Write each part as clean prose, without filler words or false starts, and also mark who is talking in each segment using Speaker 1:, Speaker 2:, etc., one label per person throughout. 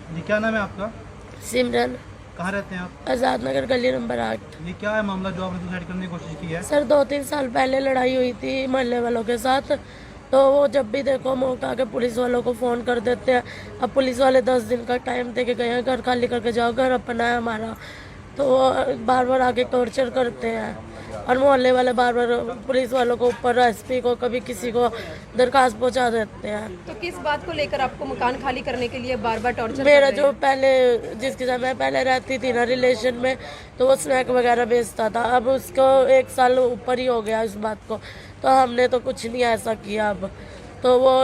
Speaker 1: जी क्या नाम है आपका?
Speaker 2: सिमरन।
Speaker 1: कहाँ रहते हैं आप?
Speaker 2: आज़ाद नगर गली नंबर 8।
Speaker 1: ये क्या है मामला जो आपने सुसाइड करने की कोशिश की है?
Speaker 2: सर 2-3 साल पहले लड़ाई हुई थी मोहल्ले वालों के साथ। तो वो जब भी देखो मौका के पुलिस वालों को फ़ोन कर देते हैं। अब पुलिस वाले 10 दिन का टाइम दे के गए हैं, घर खाली करके जाओ, घर अपना है हमारा। तो वो बार बार आके टॉर्चर करते हैं। और मोहल्ले वाले बार बार पुलिस वालों को ऊपर एसपी को कभी किसी को दरखास्त पहुंचा देते हैं।
Speaker 3: तो किस बात को लेकर आपको मकान खाली करने के लिए बार बार टॉर्चर
Speaker 2: मेरा जो पहले जिसके साथ मैं पहले रहती थी ना रिलेशन में, तो वो स्नैक वगैरह बेचता था। अब उसको 1 साल ऊपर ही हो गया इस बात को। तो हमने तो कुछ नहीं ऐसा किया। अब तो वो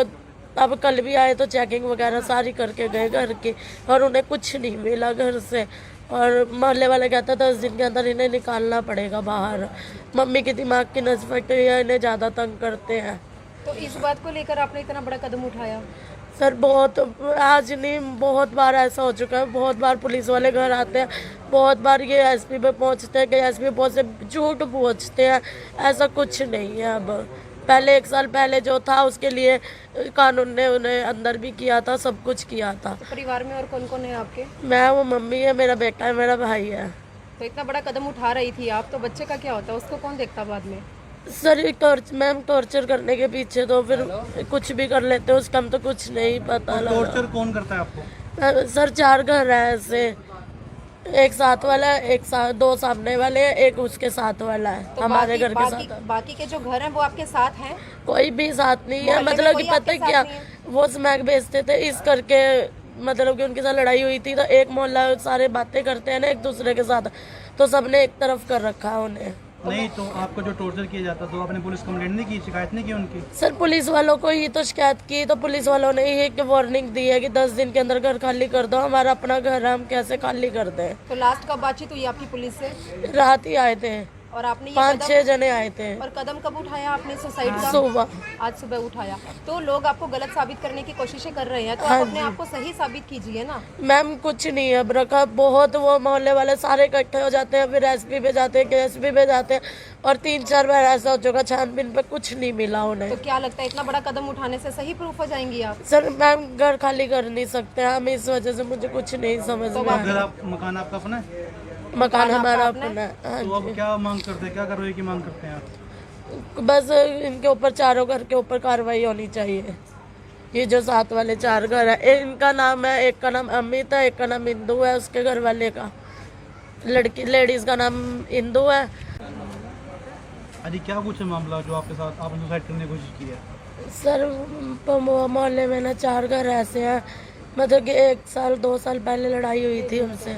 Speaker 2: अब कल भी आए तो चेकिंग वगैरह सारी करके गए घर की, और उन्हें कुछ नहीं मिला घर से। और मोहल्ले वाले कहते 10 दिन के अंदर इन्हें निकालना पड़ेगा बाहर। मम्मी की दिमाग की नस फटी है, इन्हें ज़्यादा तंग करते हैं।
Speaker 3: तो इस बात को लेकर आपने इतना बड़ा कदम उठाया?
Speaker 2: सर बहुत, आज नहीं बहुत बार ऐसा हो चुका है। बहुत बार पुलिस वाले घर आते हैं, बहुत बार ये एसपी पे पहुंचते हैं कि एसपी पहुंचते झूठ पहुंचते हैं। ऐसा कुछ नहीं है। अब पहले 1 साल पहले जो था उसके लिए कानून ने उन्हें अंदर भी किया था, सब कुछ किया था।
Speaker 3: तो परिवार में और कौन कौन है आपके?
Speaker 2: मैं, वो मम्मी है, मेरा बेटा है, मेरा भाई है।
Speaker 3: तो इतना बड़ा कदम उठा रही थी आप, तो बच्चे का क्या होता है, उसको कौन देखता बाद में?
Speaker 2: सर मैम टॉर्चर करने के पीछे तो फिर कुछ भी कर लेते हैं, उसका हम तो कुछ नहीं पता लगा।
Speaker 1: टॉर्चर कौन करता है आपको?
Speaker 2: सर 4 घर है ऐसे, एक साथ वाला है, एक साथ 2 सामने वाले हैं, एक उसके साथ वाला है।
Speaker 3: तो
Speaker 2: हमारे घर के
Speaker 3: बाकी,
Speaker 2: साथ
Speaker 3: बाकी के जो घर हैं वो आपके साथ हैं?
Speaker 2: कोई भी साथ नहीं है।
Speaker 3: मोहल्ले में
Speaker 2: मतलब कि
Speaker 3: कोई
Speaker 2: पता
Speaker 3: आपके
Speaker 2: है
Speaker 3: साथ
Speaker 2: क्या,
Speaker 3: नहीं है?
Speaker 2: वो स्मैक बेचते थे इस करके, मतलब कि उनके साथ लड़ाई हुई थी तो एक मोहल्ला सारे बातें करते हैं ना एक दूसरे के साथ, तो सबने एक तरफ कर रखा है उन्हें।
Speaker 1: नहीं तो आपको जो टॉर्चर किया जाता तो आपने पुलिस कंप्लेंट नहीं की, शिकायत नहीं की उनकी?
Speaker 2: सर पुलिस वालों को ही तो शिकायत की, तो पुलिस वालों ने ही एक वार्निंग दी है कि 10 दिन के अंदर घर खाली कर दो। हमारा अपना घर है, हम कैसे खाली कर दें।
Speaker 3: तो लास्ट कब बातचीत हुई आपकी पुलिस से?
Speaker 2: रात ही आए थे,
Speaker 3: और आपने ये
Speaker 2: 5-6 जने आए थे।
Speaker 3: और कदम कब उठाया आपने सुसाइड का?
Speaker 2: सुबह।
Speaker 3: आज सुबह उठाया। तो लोग आपको गलत साबित करने की कोशिशें कर रहे हैं, तो
Speaker 2: हाँ
Speaker 3: आप अपने
Speaker 2: जी।
Speaker 3: आप को सही साबित कीजिए ना।
Speaker 2: मैम कुछ नहीं है अब रखा, बहुत वो मोहल्ले वाले सारे इकट्ठे हो जाते हैं, फिर एसपी पे जाते हैं, केएसपी पे जाते हैं, और 3-4 बार ऐसा हो चुका छानबीन पे कुछ नहीं मिला उन्हें।
Speaker 3: तो क्या लगता है इतना बड़ा कदम उठाने से सही प्रूफ हो जाएंगी आप?
Speaker 2: सर मैम घर खाली कर नहीं सकते हम, इस वजह से मुझे कुछ नहीं समझ में आ
Speaker 1: घर
Speaker 2: रहा।
Speaker 1: मकान आपका अपना है?
Speaker 2: मकान हमारा
Speaker 3: आपका
Speaker 2: अपना है। हाँ
Speaker 1: तो अब
Speaker 2: जी।
Speaker 1: क्या मांग करते हैं, क्या कार्रवाई की मांग करते हैं आप?
Speaker 2: बस इनके ऊपर, चारों घर के ऊपर कार्रवाई होनी चाहिए। ये जो साथ वाले 4 घर है, इनका नाम है, एक का नाम अमित है, एक का नाम इंदू है, उसके घर वाले का, लड़की लेडीज का नाम इंदू है।
Speaker 1: अजी क्या कुछ है मामला जो आपके साथ आपने सुसाइड करने की कोशिश की है?
Speaker 2: सर मोहल्ले में ना 4 घर ऐसे हैं, मतलब कि 1 साल 2 साल पहले लड़ाई हुई थी उनसे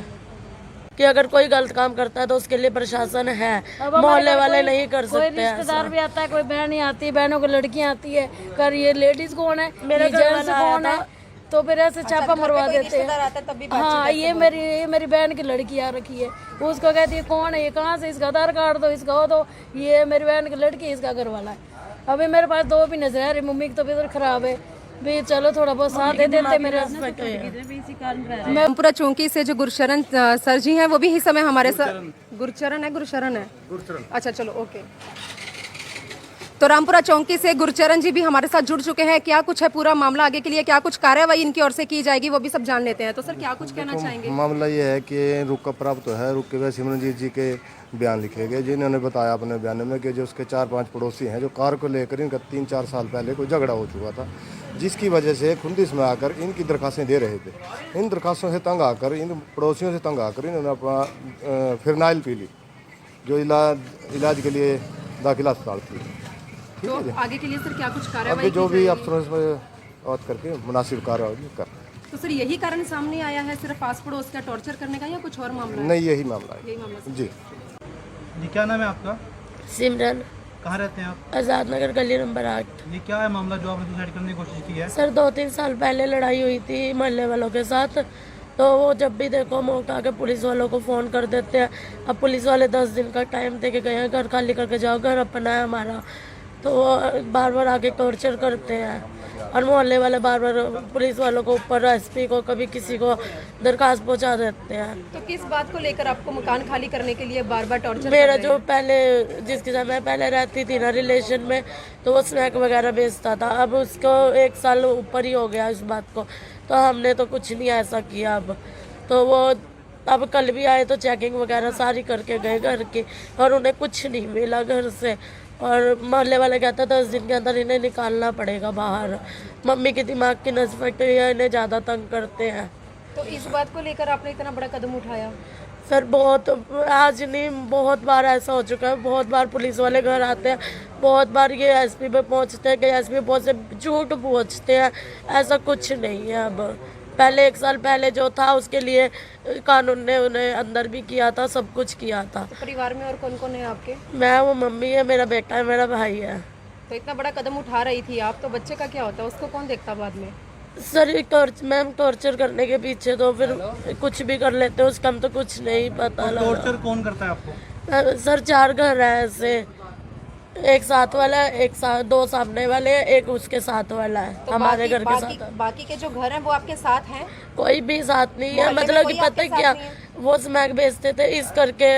Speaker 2: कि अगर कोई गलत काम करता है तो उसके लिए प्रशासन है, मोहल्ले वाले नहीं कर
Speaker 4: कोई
Speaker 2: सकते।
Speaker 4: रिश्तेदार भी आता है, कोई बहन नहीं आती, बहनों को लड़कियां आती है, कर ये लेडीज कौन है,
Speaker 2: मेरा
Speaker 4: ये
Speaker 2: घर
Speaker 4: जेंट्स
Speaker 2: वाला
Speaker 4: कौन
Speaker 2: आया
Speaker 4: है, तो फिर ऐसे छापा मरवा देते
Speaker 3: रिश्तेदार
Speaker 4: हैं।
Speaker 3: आता है तब भी
Speaker 4: हाँ, ये मेरी बहन की लड़की आ रखी है, उसको कहती है कौन है ये, कहाँ से, इसका आधार कार्ड दो, इसका हो दो, ये मेरी बहन की लड़की, इसका घर वाला है। अभी मेरे पास 2 भी नजर है, रही मम्मी की तबीयत खराब है, भी चलो थोड़ा बहुत साथ दे देते मेरे।
Speaker 3: रामपुरा चौकी से जो गुरशरण सर जी हैं वो भी इस समय हमारे साथ। गुरचरण है। अच्छा चलो ओके। तो रामपुरा चौकी से गुरचरण जी भी हमारे साथ जुड़ चुके हैं। क्या कुछ है पूरा मामला, आगे के लिए क्या कुछ कार्रवाई इनकी ओर से की जाएगी वो भी सब जान लेते हैं। तो सर क्या कुछ कहना चाहेंगे?
Speaker 5: मामला ये है कि रुक का प्राप्त है, रुक के वह सिमरनजीत जी के बयान लिखे गए, जिन्होंने बताया अपने बयान में कि जो उसके 4-5 पड़ोसी हैं, जो कार को लेकर इनका 3-4 साल पहले कोई झगड़ा हो चुका था, जिसकी वजह से खुंदिश में आकर इनकी दरखास्तें दे रहे थे। इन दरखास्तों से तंग आकर, इन पड़ोसियों से तंग आकर इन्होंने अपना फिरनाइल पी ली, जो इलाज के लिए दाखिला अस्पताल थी।
Speaker 3: तो आगे के लिए सर क्या कुछ
Speaker 5: अभी
Speaker 3: कार्रवाई
Speaker 5: जो
Speaker 3: की
Speaker 5: भी
Speaker 3: जाएगी?
Speaker 5: अफसरों से बात करके मुनासिब कार्रवाई कर।
Speaker 3: तो सर यही कारण सामने आया है सिर्फ आस पड़ोस का टॉर्चर करने का, या कुछ और मामला है?
Speaker 5: नहीं, यही मामला है
Speaker 3: यही मामला
Speaker 5: जी।
Speaker 1: जी क्या नाम है आपका?
Speaker 2: सिमरन।
Speaker 1: कहाँ रहते हैं आप?
Speaker 2: आज़ाद नगर गली नंबर 8।
Speaker 1: ये क्या है मामला जो आपने सुसाइड करने की कोशिश की है?
Speaker 2: सर 2-3 साल पहले लड़ाई हुई थी मोहल्ले वालों के साथ। तो वो जब भी देखो मौका के पुलिस वालों को फ़ोन कर देते हैं। अब पुलिस वाले 10 दिन का टाइम दे के गए हैं, घर खाली करके जाओ, घर अपना है हमारा। तो वो बार बार आके टॉर्चर करते हैं। और मोहल्ले वाले बार बार पुलिस वालों को ऊपर एसपी को कभी किसी को दरखास्त पहुंचा देते हैं।
Speaker 3: तो किस बात को लेकर आपको मकान खाली करने के लिए बार बार टॉर्चर
Speaker 2: मेरा जो पहले जिसके साथ मैं पहले रहती थी ना रिलेशन में, तो वो स्नैक वगैरह बेचता था। अब उसको 1 साल ऊपर ही हो गया इस बात को। तो हमने तो कुछ नहीं ऐसा किया। तो वो अब कल भी आए तो चेकिंग वगैरह सारी करके गए घर की, और उन्हें कुछ नहीं मिला घर से। और मोहल्ले वाले कहते हैं 10 दिन के अंदर इन्हें निकालना पड़ेगा बाहर। मम्मी की दिमाग की नस फट गई है, इन्हें ज़्यादा तंग करते हैं।
Speaker 3: तो इस बात को लेकर आपने इतना बड़ा कदम उठाया?
Speaker 2: सर बहुत, आज नहीं बहुत बार ऐसा हो चुका है। बहुत बार पुलिस वाले घर आते हैं, बहुत बार ये एसपी पे पहुंचते हैं कि एसपी बहुत से झूठ पूछते हैं। ऐसा कुछ नहीं है। अब पहले 1 साल पहले जो था उसके लिए कानून ने उन्हें अंदर भी किया था, सब कुछ किया था।
Speaker 3: तो परिवार में और कौन कौन है आपके?
Speaker 2: मैं, वो मम्मी है, मेरा बेटा है, मेरा भाई है।
Speaker 3: तो इतना बड़ा कदम उठा रही थी आप, तो बच्चे का क्या होता है, उसको कौन देखता बाद में?
Speaker 2: सर ये मैम टॉर्चर करने के पीछे तो फिर कुछ भी कर लेते हैं, उसका हम तो कुछ नहीं पता लगा।
Speaker 1: टॉर्चर कौन करता है आपको?
Speaker 2: सर 4 घर है ऐसे, एक साथ वाला है, एक साथ, 2 सामने वाले हैं, एक उसके साथ वाला है।
Speaker 3: तो
Speaker 2: हमारे घर के
Speaker 3: बाकी,
Speaker 2: साथ
Speaker 3: बाकी के जो घर हैं वो आपके साथ हैं?
Speaker 2: कोई भी साथ नहीं है।
Speaker 3: मोहल्ले में
Speaker 2: मतलब कि
Speaker 3: कोई
Speaker 2: पता
Speaker 3: आपके
Speaker 2: है
Speaker 3: साथ
Speaker 2: क्या,
Speaker 3: नहीं है?
Speaker 2: वो स्मैक बेचते थे, इस करके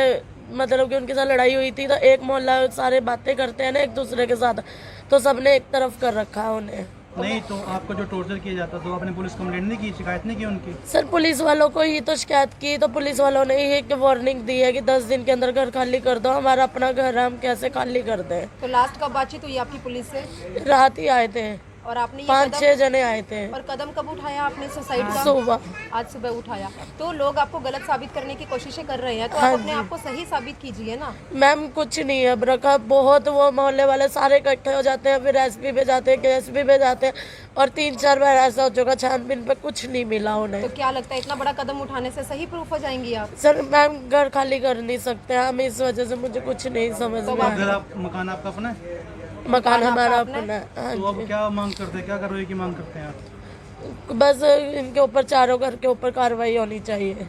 Speaker 2: मतलब कि उनके साथ लड़ाई हुई थी। तो एक मोहल्ला सारे बातें करते हैं ना एक दूसरे के साथ, तो सबने एक तरफ कर रखा है उन्हें।
Speaker 1: नहीं तो आपको जो टॉर्चर किया जाता तो आपने पुलिस कंप्लेंट नहीं की, शिकायत नहीं की उनकी?
Speaker 2: सर पुलिस वालों को ही तो शिकायत की, तो पुलिस वालों ने ही एक वार्निंग दी है कि 10 दिन के अंदर घर खाली कर दो। हमारा अपना घर है, हम कैसे खाली कर दें?
Speaker 3: तो लास्ट कब बातचीत हुई आपकी पुलिस से?
Speaker 2: रात ही आए थे,
Speaker 3: और आपने ये
Speaker 2: 5-6 जने आए थे।
Speaker 3: और कदम कब उठाया आपने सुसाइड का?
Speaker 2: सुबह।
Speaker 3: आज सुबह उठाया। तो लोग आपको गलत साबित करने की कोशिशें कर रहे हैं, तो
Speaker 2: हाँ
Speaker 3: आप अपने
Speaker 2: जी।
Speaker 3: आप को सही साबित कीजिए ना।
Speaker 2: मैम कुछ नहीं है रखा, बहुत वो मोहल्ले वाले सारे इकट्ठे हो जाते हैं, फिर एसपी पे जाते हैं, केएसपी पे जाते हैं, और 3-4 बार ऐसा हो चुका, छानबीन पे कुछ नहीं मिला उन्हें।
Speaker 3: तो क्या लगता है इतना बड़ा कदम उठाने से सही प्रूफ हो जाएंगी आप?
Speaker 2: सर मैम घर खाली कर नहीं सकते हम, इस वजह से मुझे कुछ नहीं समझ में आया।
Speaker 1: घर आप, मकान आपका अपना है?
Speaker 2: मकान हमारा अपना है। हाँ
Speaker 1: तो अब
Speaker 2: जी।
Speaker 1: क्या मांग करते हैं, क्या कार्रवाई की मांग करते हैं आप?
Speaker 2: बस इनके ऊपर, चारों घर के ऊपर कार्रवाई होनी चाहिए।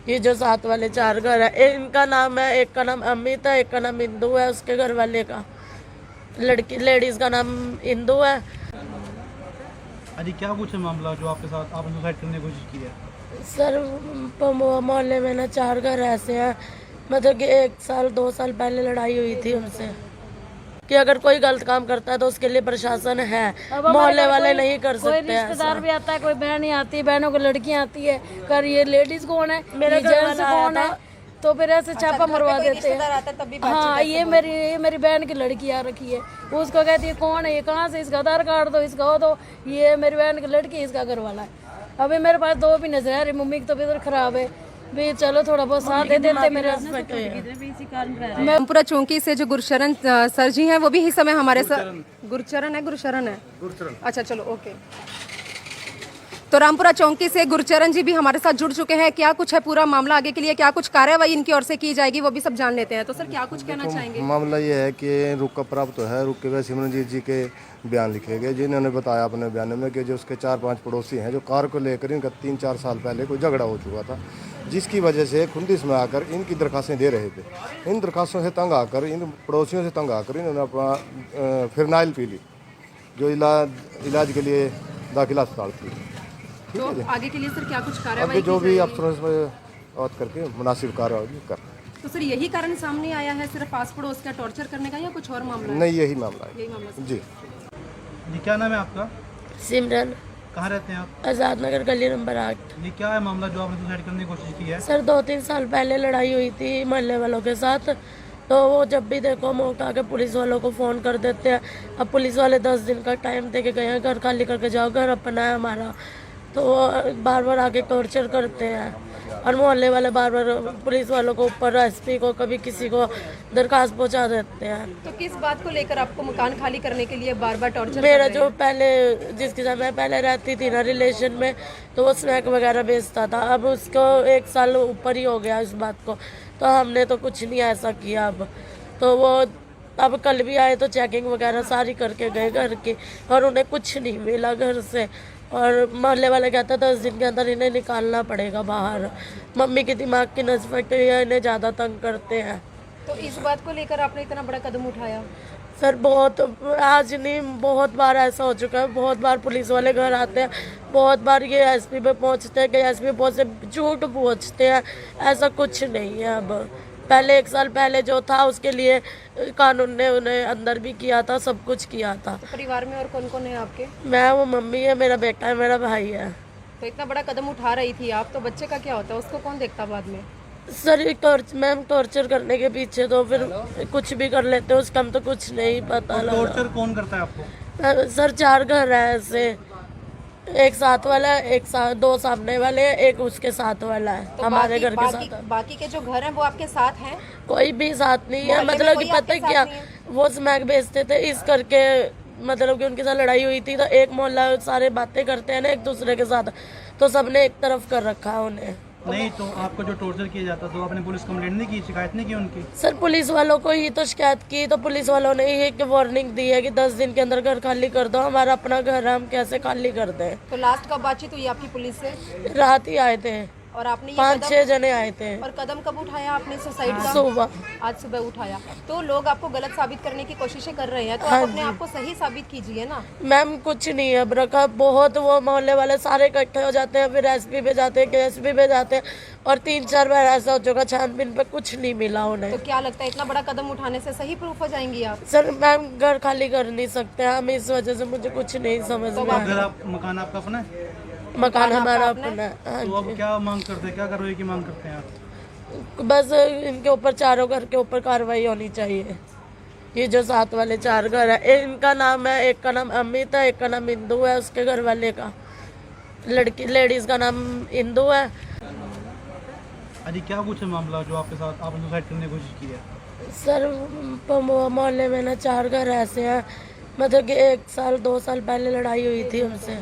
Speaker 2: ये जो साथ वाले 4 घर है, इनका नाम है, एक का नाम अमित है, एक का नाम इंदू है, उसके घर वाले का, लेडीज का नाम इंदू है।
Speaker 1: अजी क्या कुछ है मामला जो आपके साथ आपने सुसाइड करने की कोशिश की है?
Speaker 2: सर मोहल्ले में ना 4 घर ऐसे हैं, मतलब कि 1 साल 2 साल पहले लड़ाई हुई थी उनसे कि अगर कोई गलत काम करता है तो उसके लिए प्रशासन है, मोहल्ले वाले नहीं कर
Speaker 4: कोई
Speaker 2: सकते
Speaker 4: रिश्तेदार भी आता है, कोई बहन ही आती है, बहनों को लड़कियां आती है, कर ये लेडीज कौन है,
Speaker 2: मेरा
Speaker 4: ये
Speaker 2: घर
Speaker 4: जेंट्स
Speaker 2: वाला
Speaker 4: कौन है, तो फिर ऐसे छापा मरवा देते हैं।
Speaker 3: आता है तब भी
Speaker 4: हाँ ये मेरी बहन की लड़की आ रखी है, वो उसको कहती है कौन है ये, कहाँ से, इसका आधार कार्ड दो, इसका वो दो, ये मेरी बहन की लड़की, इसका घर वाला है। अभी मेरे पास 2 भी नजर आ रही, मम्मी की तबीयत खराब है, भी चलो थोड़ा बहुत साथ दे देते मेरे।
Speaker 3: मैं रामपुरा चौकी से जो गुरशरण सर जी हैं वो भी इस समय हमारे साथ। गुरचरण है। अच्छा चलो ओके। तो रामपुरा चौकी से गुरचरण जी भी हमारे साथ जुड़ चुके हैं। क्या कुछ है पूरा मामला, आगे के लिए क्या कुछ कार्रवाई इनकी ओर से की जाएगी वो भी सब जान लेते हैं। तो सर क्या कुछ कहना चाहेंगे?
Speaker 5: मामला ये है कि रुक का प्राप्त तो है, रुक के वह सिमरनजीत जी के बयान लिखे गए, जिन्होंने बताया अपने बयान में कि जो उसके 4-5 पड़ोसी हैं, जो कार को लेकर इनका 3-4 साल पहले कोई झगड़ा हो चुका था, जिसकी वजह से खुंदिश में आकर इनकी दरखास्तें दे रहे थे। इन दरखास्तों से तंग आकर, इन पड़ोसियों से तंग आकर इन्होंने अपना फिरनाइल पी ली, जो इलाज के लिए दाखिला अस्पताल थी।
Speaker 3: तो आगे के लिए सर क्या कुछ कार्रवाई
Speaker 5: आगे जो
Speaker 3: की
Speaker 5: भी
Speaker 3: जाएगी?
Speaker 5: अफसरों से बात करके मुनासिब कार्रवाई कर।
Speaker 3: तो सर यही कारण सामने आया है सिर्फ आस पड़ोस का टॉर्चर करने का, या कुछ और मामला है?
Speaker 5: नहीं, यही मामला है
Speaker 3: यही मामला
Speaker 5: जी।
Speaker 1: जी क्या नाम है आपका?
Speaker 2: सिमरन,
Speaker 1: कहाँ रहते हैं आप?
Speaker 2: आजाद नगर गली नंबर 8।
Speaker 1: ये क्या है मामला जो आपने सुसाइड करने की कोशिश की है?
Speaker 2: सर 2-3 साल पहले लड़ाई हुई थी मोहल्ले वालों के साथ, तो वो जब भी देखो मौका के पुलिस वालों को फ़ोन कर देते हैं। अब पुलिस वाले 10 दिन का टाइम दे के गए हैं, घर खाली करके जाओ, घर अपना है हमारा, तो वो बार बार आके टॉर्चर करते हैं। और मोहल्ले वाले बार बार पुलिस वालों को ऊपर, एसपी को, कभी किसी को दरखास्त पहुंचा देते हैं।
Speaker 3: तो किस बात को लेकर आपको मकान खाली करने के लिए बार बार टॉर्चर?
Speaker 2: मेरा जो पहले, जिसके साथ मैं पहले रहती थी ना रिलेशन में, तो वो स्नैक वगैरह बेचता था। अब उसको 1 साल ऊपर ही हो गया इस बात को, तो हमने तो कुछ नहीं ऐसा किया। तो वो अब कल भी आए तो चेकिंग वगैरह सारी करके गए घर की, और उन्हें कुछ नहीं मिला घर से। और मोहल्ले वाले कहते हैं 10 दिन के अंदर इन्हें निकालना पड़ेगा बाहर। मम्मी की दिमाग की नस फट गई है, इन्हें ज़्यादा तंग करते हैं।
Speaker 3: तो इस बात को लेकर आपने इतना बड़ा कदम उठाया?
Speaker 2: सर बहुत, आज नहीं बहुत बार ऐसा हो चुका है। बहुत बार पुलिस वाले घर आते हैं, बहुत बार ये एसपी पे पहुंचते हैं कि एसपी बहुत से झूठ पूछते हैं। ऐसा कुछ नहीं है। अब पहले 1 साल पहले जो था उसके लिए कानून ने उन्हें अंदर भी किया था, सब कुछ किया था।
Speaker 3: तो परिवार में और कौन कौन है आपके?
Speaker 2: मैं, वो मम्मी है, मेरा बेटा है, मेरा भाई है।
Speaker 3: तो इतना बड़ा कदम उठा रही थी आप, तो बच्चे का क्या होता है, उसको कौन देखता बाद में?
Speaker 2: सर मैम टॉर्चर करने के पीछे तो फिर कुछ भी कर लेते हैं, उसका हम तो कुछ नहीं पता लगा।
Speaker 1: टॉर्चर कौन करता है आपको?
Speaker 2: सर 4 घर है ऐसे, एक साथ वाला है, एक साथ 2 सामने वाले हैं, एक उसके साथ वाला है,
Speaker 3: तो
Speaker 2: हमारे घर के
Speaker 3: बाकी
Speaker 2: साथ।
Speaker 3: बाकी के जो घर हैं वो आपके साथ हैं?
Speaker 2: कोई भी साथ नहीं है,
Speaker 3: मोहल्ले में
Speaker 2: मतलब कि
Speaker 3: कोई
Speaker 2: पता
Speaker 3: आपके
Speaker 2: क्या,
Speaker 3: साथ नहीं
Speaker 2: वो स्मैक बेचते थे इस करके, मतलब कि उनके साथ लड़ाई हुई थी तो एक मोहल्ला सारे बातें करते हैं ना एक दूसरे के साथ, तो सबने एक तरफ कर रखा है उन्हें।
Speaker 1: नहीं तो आपको जो टॉर्चर किया जाता तो आपने पुलिस कंप्लेंट नहीं की, शिकायत नहीं की उनकी?
Speaker 2: सर पुलिस वालों को ही तो शिकायत की, तो पुलिस वालों ने ही एक वार्निंग दी है कि 10 दिन के अंदर घर खाली कर दो, हमारा अपना घर है, हम कैसे खाली कर दें।
Speaker 3: तो लास्ट कब बातचीत हुई आपकी पुलिस से?
Speaker 2: रात ही आए थे,
Speaker 3: और आपने ये
Speaker 2: 5-6 जने आए थे।
Speaker 3: और कदम कब उठाया आपने सुसाइड का?
Speaker 2: सुबह।
Speaker 3: आज सुबह उठाया। तो लोग आपको गलत साबित करने की कोशिशें कर रहे हैं, तो
Speaker 2: हाँ
Speaker 3: आप अपने
Speaker 2: जी।
Speaker 3: आप को सही साबित कीजिए ना।
Speaker 2: मैम कुछ नहीं है रखा, बहुत वो मोहल्ले वाले सारे इकट्ठे हो जाते हैं, फिर एसपी पे जाते हैं, केएसपी पे जाते हैं, और 3-4 बार ऐसा हो चुका, छानबीन पे कुछ नहीं मिला उन्हें।
Speaker 3: तो क्या लगता है इतना बड़ा कदम उठाने से सही प्रूफ हो जाएंगी आप?
Speaker 2: सर मैम घर खाली कर नहीं सकते हम, इस वजह से मुझे कुछ नहीं समझ में आया।
Speaker 1: अगर आप मकान आपका अपना है
Speaker 2: मकान हमारा अपना है। हाँ
Speaker 1: तो अब
Speaker 2: जी।
Speaker 1: क्या मांग करते हैं, क्या कार्रवाई की मांग करते हैं आप?
Speaker 2: बस इनके ऊपर चारों घर के ऊपर कार्रवाई होनी चाहिए। ये जो साथ वाले 4 घर है, इनका नाम है, एक का नाम अमित है, एक का नाम इंदू है, उसके घर वाले का लेडीज का नाम इंदू है।
Speaker 1: अजी क्या कुछ है मामला जो आपके साथ आपने सुसाइड करने की कोशिश की है?
Speaker 2: सर मोहल्ले में ना 4 घर ऐसे हैं, मतलब कि 1 साल 2 साल पहले लड़ाई हुई थी हमसे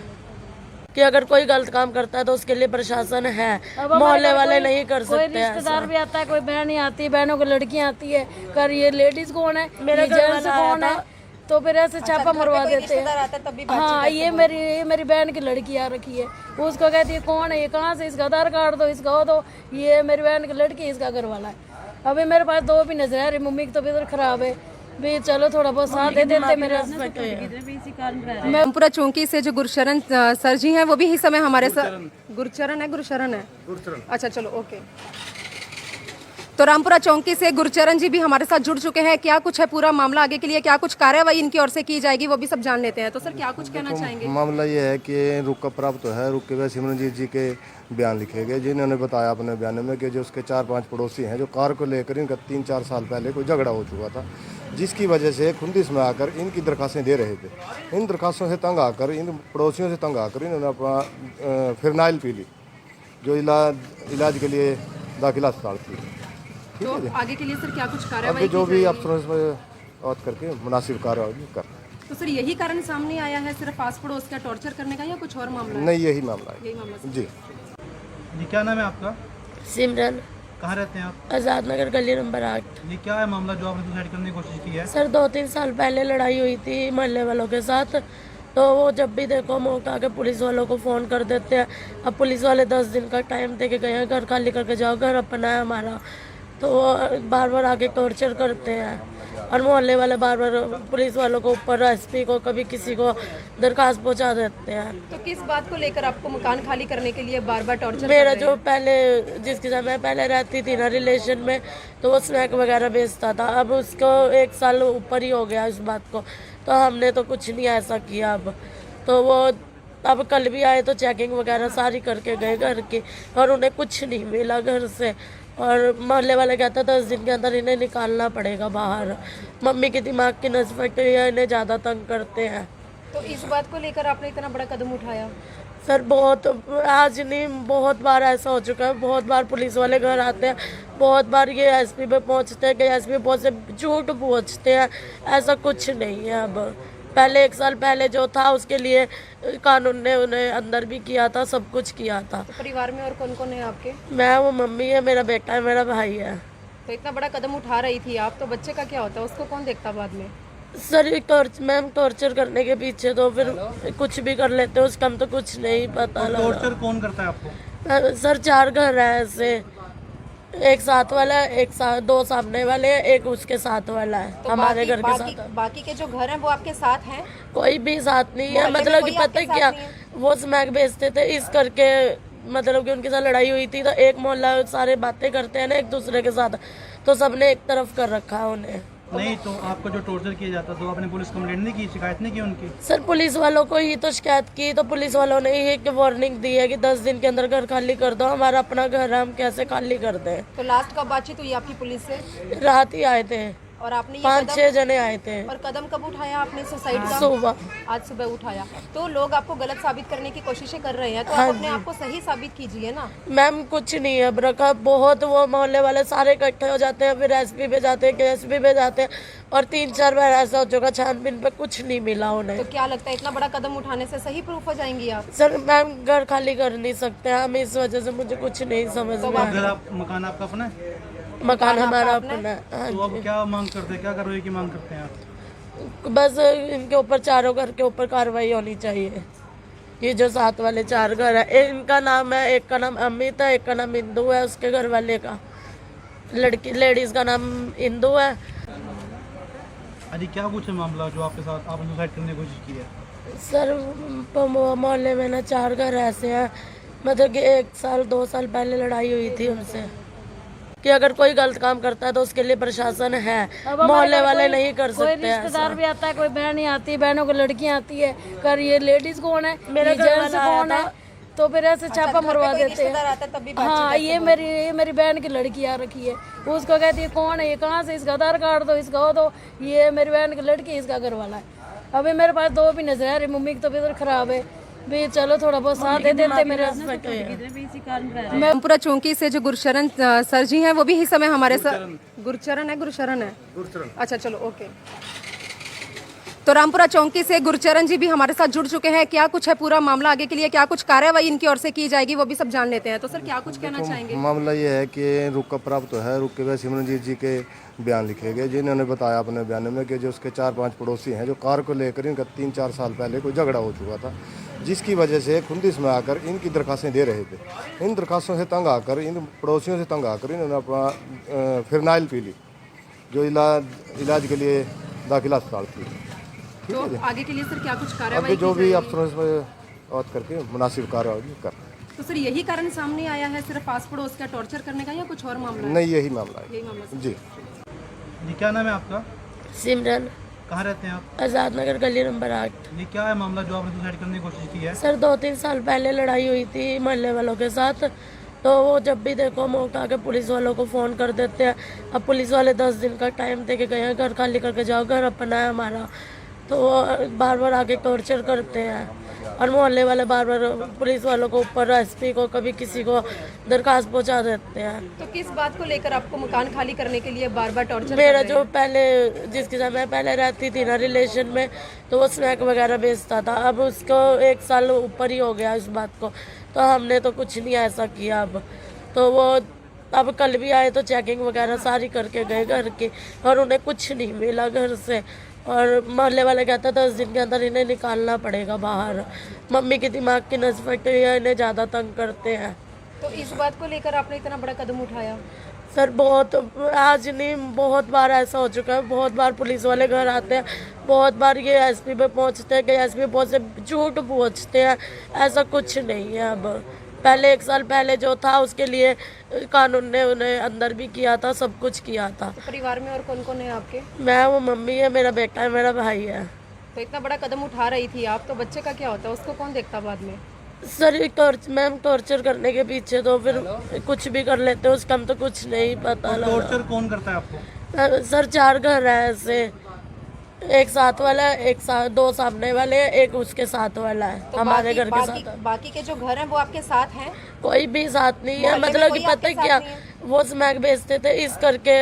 Speaker 2: कि अगर कोई गलत काम करता है तो उसके लिए प्रशासन है,
Speaker 4: अब हमारे
Speaker 2: मोहल्ले
Speaker 4: घर
Speaker 2: वाले
Speaker 4: कोई-
Speaker 2: नहीं कर
Speaker 4: कोई
Speaker 2: सकते
Speaker 4: रिश्तेदार
Speaker 2: ऐसा।
Speaker 4: भी आता है, कोई बहन ही आती है, बहनों को लड़कियां आती है, कर ये लेडीज कौन है,
Speaker 2: मेरा
Speaker 4: ये
Speaker 2: घर
Speaker 4: जेंट्स
Speaker 2: वाला आया
Speaker 4: कौन है,
Speaker 2: था।
Speaker 4: तो फिर ऐसे छापा मरवा देते हैं।
Speaker 3: रिश्तेदार आता है तब भी बातचीत
Speaker 4: हाँ,
Speaker 3: ऐसे
Speaker 4: ये मेरी बहन की लड़की आ रखी है, वो उसको कहती है कौन है ये, कहाँ से, इसका आधार कार्ड दो, इसका वो दो, ये मेरी बहन की लड़की, इसका घर वाला है। अभी मेरे पास 2 भी नजर आ रही, मम्मी की तबीयत खराब है, भी चलो थोड़ा बहुत साथ दे देते मेरे।
Speaker 3: रामपुरा चौकी से जो गुरशरण सर जी हैं वो भी इस समय हमारे साथ। गुरचरण है। अच्छा चलो ओके। तो रामपुरा चौकी से गुरचरण जी भी हमारे साथ जुड़ चुके हैं। क्या कुछ है पूरा मामला, आगे के लिए क्या कुछ कार्रवाई इनकी ओर से की जाएगी वो भी सब जान लेते हैं। तो सर क्या कुछ कहना चाहेंगे?
Speaker 5: मामला ये है कि रुक का प्राप्त तो है, रुक के वह सिमरनजीत जी के बयान लिखे गए, जिन्होंने बताया अपने बयान में कि जो उसके 4-5 पड़ोसी हैं, जो कार को लेकर इनका 3-4 साल पहले कोई झगड़ा हो चुका था, जिसकी वजह से खुंदिश में आकर इनकी दरखास्तें दे रहे थे। इन दरखास्तों से तंग आकर, इन पड़ोसियों से तंग आकर इन्होंने अपना फिरनाइल पी ली, जो इलाज के लिए दाखिला अस्पताल थी।
Speaker 3: तो आगे के लिए सर क्या कुछ
Speaker 5: अभी
Speaker 3: कार्रवाई
Speaker 5: जो
Speaker 3: की
Speaker 5: भी
Speaker 3: जाएगी?
Speaker 5: अफसरों से बात करके मुनासिब कार्रवाई कर।
Speaker 3: तो सर यही कारण सामने आया है सिर्फ आस पड़ोस का टॉर्चर करने का, या कुछ और मामला है?
Speaker 5: नहीं, यही मामला है
Speaker 3: यही मामला।
Speaker 5: जी।
Speaker 1: जी क्या नाम है आपका?
Speaker 2: सिमरन,
Speaker 1: कहाँ रहते हैं आप?
Speaker 2: आजाद नगर गली नंबर 8।
Speaker 1: ये क्या है मामला जो आपने सुसाइड करने की कोशिश की है?
Speaker 2: सर 2-3 साल पहले लड़ाई हुई थी मोहल्ले वालों के साथ, तो वो जब भी देखो मौका के पुलिस वालों को फ़ोन कर देते हैं। अब पुलिस वाले 10 दिन का टाइम दे के गए हैं, घर खाली करके जाओ, घर अपना है हमारा, तो वो बार बार आके टॉर्चर करते हैं। और मोहल्ले वाले बार बार पुलिस वालों को ऊपर, एसपी को, कभी किसी को दरखास्त पहुंचा देते हैं।
Speaker 3: तो किस बात को लेकर आपको मकान खाली करने के लिए बार बार टॉर्चर?
Speaker 2: मेरा जो पहले जिसके साथ मैं पहले रहती थी ना रिलेशन में, तो वो स्नैक वगैरह बेचता था। अब उसको 1 साल ऊपर ही हो गया इस बात को, तो हमने तो कुछ नहीं ऐसा किया। अब तो वो अब कल भी आए तो चेकिंग वगैरह सारी करके गए घर की, और उन्हें कुछ नहीं मिला घर से। और मोहल्ले वाले कहते 10 दिन के अंदर इन्हें निकालना पड़ेगा बाहर। मम्मी की दिमाग की नस फट गई है, इन्हें ज़्यादा तंग करते हैं।
Speaker 3: तो इस बात को लेकर आपने इतना बड़ा कदम उठाया?
Speaker 2: सर बहुत, आज नहीं बहुत बार ऐसा हो चुका है, बहुत बार पुलिस वाले घर आते हैं, बहुत बार ये एसपी पे पहुंचते हैं कि एसपी पहुंचे, झूठ पहुंचते हैं, ऐसा कुछ नहीं है। अब पहले 1 साल पहले जो था उसके लिए कानून ने उन्हें अंदर भी किया था, सब कुछ किया था।
Speaker 3: तो परिवार में और कौन कौन है आपके?
Speaker 2: मैं, वो मम्मी है, मेरा बेटा है, मेरा भाई है।
Speaker 3: तो इतना बड़ा कदम उठा रही थी आप, तो बच्चे का क्या होता है, उसको कौन देखता बाद में?
Speaker 2: सर मैम टॉर्चर करने के पीछे तो फिर कुछ भी कर लेते हैं, उसका हम तो कुछ नहीं पता लगा।
Speaker 1: टॉर्चर कौन करता है आपको?
Speaker 2: सर 4 घर है ऐसे, एक साथ वाला है, एक साथ 2 सामने वाले हैं, एक उसके साथ वाला है,
Speaker 3: तो
Speaker 2: हमारे घर के
Speaker 3: बाकी
Speaker 2: साथ।
Speaker 3: बाकी के जो घर हैं वो आपके साथ हैं?
Speaker 2: कोई भी साथ नहीं है,
Speaker 3: मोहल्ले में
Speaker 2: मतलब कि
Speaker 3: कोई
Speaker 2: पता
Speaker 3: आपके
Speaker 2: क्या,
Speaker 3: साथ नहीं है?
Speaker 2: वो स्मैक बेचते थे इस करके, मतलब कि उनके साथ लड़ाई हुई थी, तो एक मोहल्ला सारे बातें करते हैं ना एक दूसरे के साथ, तो सबने एक तरफ कर रखा है उन्हें।
Speaker 1: नहीं तो आपको जो टॉर्चर किया जाता तो आपने पुलिस कंप्लेंट नहीं की, शिकायत नहीं की उनकी?
Speaker 2: सर पुलिस वालों को ही तो शिकायत की, तो पुलिस वालों ने ही एक वार्निंग दी है कि 10 दिन के अंदर घर खाली कर दो। हमारा अपना घर है, हम कैसे खाली कर दें?
Speaker 3: तो लास्ट कब बातचीत हुई आपकी पुलिस से?
Speaker 2: रात ही आए थे,
Speaker 3: और आपने ये
Speaker 2: 5-6 जने आए थे।
Speaker 3: और कदम कब उठाया आपने सुसाइड का?
Speaker 2: सुबह।
Speaker 3: आज सुबह उठाया। तो लोग आपको गलत साबित करने की कोशिशें कर रहे हैं, तो आप अपने आप को सही साबित कीजिए ना।
Speaker 2: मैम कुछ नहीं है रखा, बहुत वो मोहल्ले वाले सारे इकट्ठे हो जाते हैं, फिर एसपी पे जाते हैं, केएसपी पे जाते हैं, और 3-4 बार ऐसा हो चुका छानबीन पे कुछ नहीं मिला उन्हें।
Speaker 3: तो क्या लगता है इतना बड़ा कदम उठाने से सही प्रूफ हो जाएंगी आप?
Speaker 2: सर मैम घर खाली कर नहीं सकते हम, इस वजह से मुझे कुछ नहीं समझ में
Speaker 1: अगर
Speaker 2: आया।
Speaker 1: आप मकान आपका अपना है
Speaker 2: मकान हमारा अपना है। हाँ
Speaker 1: तो अब क्या मांग करते हैं, क्या कार्रवाई की मांग करते हैं आप?
Speaker 2: बस इनके ऊपर चारों घर के ऊपर कार्रवाई होनी चाहिए। ये जो साथ वाले 4 घर है, इनका नाम है, एक का नाम अमित है, एक का नाम इंदू है, उसके घर वाले का लेडीज का नाम इंदू है।
Speaker 1: अजी क्या कुछ है मामला जो आपके साथ आपने सुसाइड करने की कोशिश की है?
Speaker 2: सर मोहल्ले में ना 4 घर ऐसे हैं, मतलब कि 1 साल 2 साल पहले लड़ाई हुई थी उनसे कि अगर कोई गलत काम करता है तो उसके लिए प्रशासन है, मोहल्ले वाले नहीं कर
Speaker 4: कोई
Speaker 2: सकते हैं
Speaker 4: रिश्तेदार भी आता है, कोई बहन आती है, बहनों को लड़कियां आती है, कर ये लेडीज कौन है,
Speaker 2: मेरा
Speaker 4: ये
Speaker 2: घर
Speaker 4: जेंट्स
Speaker 2: वाला आया
Speaker 4: कौन है,
Speaker 2: था।
Speaker 4: तो फिर ऐसे छापा मरवा देते हैं।
Speaker 3: आता तब भी
Speaker 4: हाँ ये मेरी बहन की लड़की आ रखी है, उसको कहती है कौन है ये, कहाँ से, इसका आधार कार्ड दो, इसका वो दो, ये मेरी बहन की लड़की है, इसका घर वाला है। अभी मेरे पास 2 भी नजर आ रही, मम्मी की तबीयत खराब है, भी चलो थोड़ा बहुत साथ दे देते मेरे।
Speaker 3: रामपुरा चौकी से जो गुरशरण सर जी हैं वो भी इस समय हमारे साथ। गुरचरण है। अच्छा चलो ओके। तो रामपुरा चौकी से गुरचरण जी भी हमारे साथ जुड़ चुके हैं। क्या कुछ है पूरा मामला, आगे के लिए क्या कुछ कार्रवाई इनकी ओर से की जाएगी वो भी सब जान लेते हैं। तो सर क्या कुछ कहना चाहेंगे?
Speaker 5: मामला ये है कि रुक का प्राप्त तो है, रुक के वह सिमरनजीत जी के बयान लिखे गए, जिन्होंने बताया अपने बयान में कि जो उसके 4-5 पड़ोसी हैं, जो कार को लेकर इनका 3-4 साल पहले कोई झगड़ा हो चुका था, जिसकी वजह से खुंदिश में आकर इनकी दरखास्तें दे रहे थे। इन दरखास्तों से तंग आकर, इन पड़ोसियों से तंग आकर इन्होंने अपना फिरनाइल पी ली, जो इलाज के लिए दाखिला अस्पताल थी।
Speaker 3: तो आगे के लिए सर क्या कुछ कार्रवाई
Speaker 5: आगे जो
Speaker 3: की
Speaker 5: भी
Speaker 3: जाएगी?
Speaker 5: अफसरों से बात करके मुनासिब कार्रवाई कर।
Speaker 3: तो सर यही कारण सामने आया है सिर्फ आस पड़ोस का टॉर्चर करने का, या कुछ और मामला है?
Speaker 5: नहीं, यही मामला है।
Speaker 3: यही मामला
Speaker 5: जी
Speaker 1: जी क्या नाम है आपका?
Speaker 2: सिमरन,
Speaker 1: कहाँ रहते हैं आप?
Speaker 2: आजाद नगर गली नंबर 8।
Speaker 1: ये क्या है मामला जो आपने सुसाइड करने की कोशिश की है?
Speaker 2: सर 2-3 साल पहले लड़ाई हुई थी मोहल्ले वालों के साथ, तो वो जब भी देखो मौका के पुलिस वालों को फ़ोन कर देते हैं। अब पुलिस वाले 10 दिन का टाइम दे के गए हैं, घर खाली करके जाओ, घर अपना है हमारा, तो वो बार बार आके टॉर्चर करते हैं। और मोहल्ले वाले बार बार पुलिस वालों को ऊपर, एसपी को, कभी किसी को दरखास्त पहुंचा देते हैं।
Speaker 3: तो किस बात को लेकर आपको मकान खाली करने के लिए बार बार टॉर्चर?
Speaker 2: मेरा जो पहले जिसके साथ मैं पहले रहती थी ना रिलेशन में, तो वो स्नैक वगैरह बेचता था। अब उसको 1 साल ऊपर ही हो गया इस बात को, तो हमने तो कुछ नहीं ऐसा किया। अब तो वो अब कल भी आए तो चेकिंग वगैरह सारी करके गए घर की, और उन्हें कुछ नहीं मिला घर से। और मोहल्ले वाले कहते 10 दिन के अंदर इन्हें निकालना पड़ेगा बाहर। मम्मी की दिमाग की नस फट गई है, इन्हें ज़्यादा तंग करते हैं।
Speaker 3: तो इस बात को लेकर आपने इतना बड़ा कदम उठाया?
Speaker 2: सर बहुत, आज नहीं बहुत बार ऐसा हो चुका है, बहुत बार पुलिस वाले घर आते हैं, बहुत बार ये एसपी पे पहुंचते हैं कि एसपी पहुंचे, झूठ पहुंचते हैं, ऐसा कुछ नहीं है। अब पहले 1 साल पहले जो था उसके लिए कानून ने उन्हें अंदर भी किया था, सब कुछ किया था।
Speaker 3: तो परिवार में और कौन कौन है आपके?
Speaker 2: मैं, वो मम्मी है, मेरा बेटा है, मेरा भाई है।
Speaker 3: तो इतना बड़ा कदम उठा रही थी आप, तो बच्चे का क्या होता है, उसको कौन देखता बाद में?
Speaker 2: सर मैम टॉर्चर करने के पीछे तो फिर कुछ भी कर लेते हैं, उसका हम तो कुछ नहीं पता लगा।
Speaker 1: टॉर्चर कौन करता है आपको?
Speaker 2: सर 4 घर है ऐसे, एक साथ वाला है, एक साथ, 2 सामने वाले हैं, एक उसके साथ वाला है,
Speaker 3: तो
Speaker 2: हमारे घर के साथ।
Speaker 3: बाकी के जो घर हैं वो आपके साथ हैं?
Speaker 2: कोई भी साथ नहीं है,
Speaker 3: मोहल्ले में
Speaker 2: मतलब कि
Speaker 3: कोई
Speaker 2: पता
Speaker 3: आपके
Speaker 2: क्या,
Speaker 3: साथ नहीं
Speaker 2: वो स्मैक बेचते थे, इस करके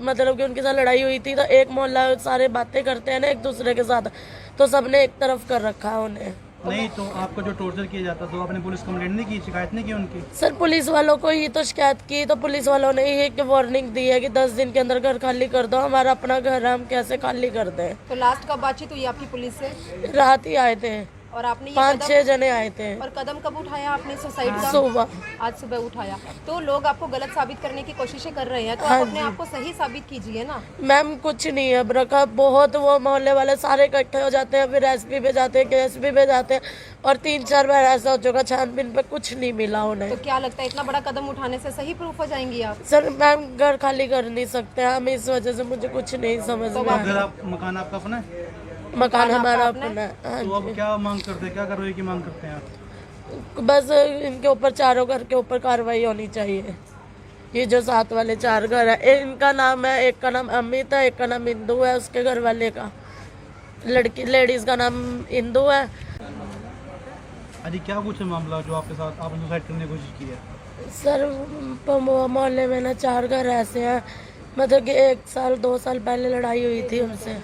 Speaker 2: मतलब कि उनके साथ लड़ाई हुई थी, तो एक मोहल्ला सारे बातें करते हैं ना एक दूसरे के साथ, तो सबने एक तरफ कर रखा है उन्हें।
Speaker 1: नहीं तो आपको जो टॉर्चर किया जाता तो आपने पुलिस कंप्लेंट नहीं की, शिकायत नहीं की उनकी?
Speaker 2: सर पुलिस वालों को ही तो शिकायत की, तो पुलिस वालों ने ही एक वार्निंग दी है कि 10 दिन के अंदर घर खाली कर दो। हमारा अपना घर है, हम कैसे खाली कर दें?
Speaker 3: तो लास्ट कब बातचीत हुई आपकी पुलिस से?
Speaker 2: रात ही आए थे,
Speaker 3: और आपने ये
Speaker 2: 5-6 जने आए थे।
Speaker 3: और कदम कब उठाया आपने सुसाइड का?
Speaker 2: सुबह।
Speaker 3: आज सुबह उठाया। तो लोग आपको गलत साबित करने की कोशिशें कर रहे हैं, तो
Speaker 2: हाँ
Speaker 3: आप अपने
Speaker 2: जी।
Speaker 3: आप को सही साबित कीजिए ना।
Speaker 2: मैम कुछ नहीं है रखा, बहुत वो मोहल्ले वाले सारे इकट्ठे हो जाते हैं, फिर एसपी पे जाते हैं, केएसपी पे जाते हैं, और 3-4 बार ऐसा हो चुका छानबीन पे कुछ नहीं मिला उन्हें।
Speaker 3: तो क्या लगता है इतना बड़ा कदम उठाने से सही प्रूफ हो जाएंगी आप?
Speaker 2: सर मैम घर खाली कर नहीं सकते हम, इस वजह से मुझे कुछ नहीं समझ में
Speaker 1: अगर
Speaker 2: आया।
Speaker 1: आप मकान आपका अपना है
Speaker 2: मकान हमारा अपना है। हाँ
Speaker 1: तो अब
Speaker 2: जी।
Speaker 1: क्या मांग करते हैं, क्या कार्रवाई की मांग करते हैं आप?
Speaker 2: बस इनके ऊपर चारों घर के ऊपर कार्रवाई होनी चाहिए। ये जो साथ वाले 4 घर है, इनका नाम है, एक का नाम अमित है, एक का नाम इंदू है, उसके घर वाले का लड़की लेडीज का नाम इंदू है।
Speaker 1: अजी क्या कुछ है मामला जो आपके साथ आपने सुसाइड करने की कोशिश की है?
Speaker 2: सर मोहल्ले में ना 4 घर ऐसे हैं, मतलब कि 1 साल 2 साल पहले लड़ाई हुई थी उनसे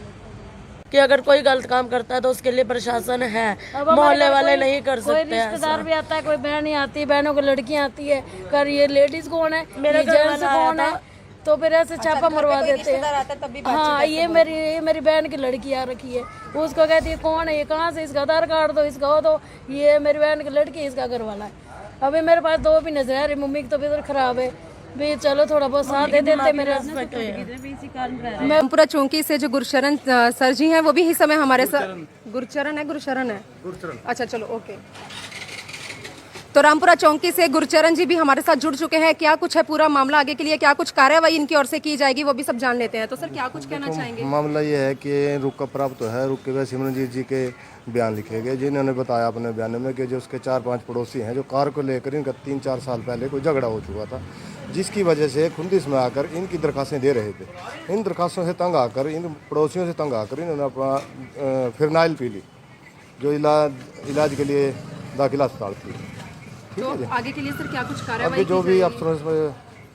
Speaker 2: कि अगर कोई गलत काम करता है तो उसके लिए प्रशासन है,
Speaker 4: अब हमारे
Speaker 2: मोहल्ले
Speaker 4: घर
Speaker 2: वाले
Speaker 4: कोई-
Speaker 2: नहीं कर
Speaker 4: कोई
Speaker 2: सकते
Speaker 4: रिश्तेदार
Speaker 2: ऐसा।
Speaker 4: भी आता है, कोई बहन आती है, बहनों की लड़कियां आती है, कर ये लेडीज कौन है,
Speaker 2: मेरा
Speaker 4: ये
Speaker 2: घर
Speaker 4: जेंट्स
Speaker 2: वाला आया
Speaker 4: कौन है,
Speaker 2: था।
Speaker 4: तो फिर ऐसे छापा मरवा देते हैं।
Speaker 3: आता है तब भी
Speaker 4: हाँ, ये मेरी बहन की लड़की आ रखी है, उसको कहती है कौन है ये, कहाँ से, इसका आधार कार्ड दो, इसका वो दो, ये मेरी बहन की लड़की है, इसका घर वाला है। अभी मेरे पास 2 भी नजर आ रही, मम्मी की तबीयत खराब है, भी चलो थोड़ा बहुत साथ दे देते मेरे।
Speaker 3: रामपुरा चौकी से जो गुरशरण सर जी हैं वो भी इस समय हमारे साथ। गुरचरण है। अच्छा चलो ओके। तो रामपुरा चौकी से गुरचरण जी भी हमारे साथ जुड़ चुके हैं। क्या कुछ है पूरा मामला, आगे के लिए क्या कुछ कार्रवाई इनकी ओर से की जाएगी वो भी सब जान लेते हैं। तो सर क्या कुछ कहना चाहेंगे?
Speaker 5: मामला ये है कि रुक का प्राप्त तो है, रुक के वह सिमरनजीत जी के बयान लिखे गए, जिन्होंने बताया अपने बयान में कि जो उसके 4-5 पड़ोसी हैं, जो कार को लेकर इनका 3-4 साल पहले कोई झगड़ा हो चुका था, जिसकी वजह से खुंदिश में आकर इनकी दरखास्तें दे रहे थे। इन दरखास्तों से तंग आकर, इन पड़ोसियों से तंग आकर इन्होंने अपना फिरनाइल पी ली, जो इलाज के लिए दाखिला अस्पताल थी।
Speaker 3: तो आगे के लिए सर क्या कुछ
Speaker 5: अभी
Speaker 3: कार्रवाई
Speaker 5: जो
Speaker 3: की
Speaker 5: भी
Speaker 3: जाएगी?
Speaker 5: अफसरों से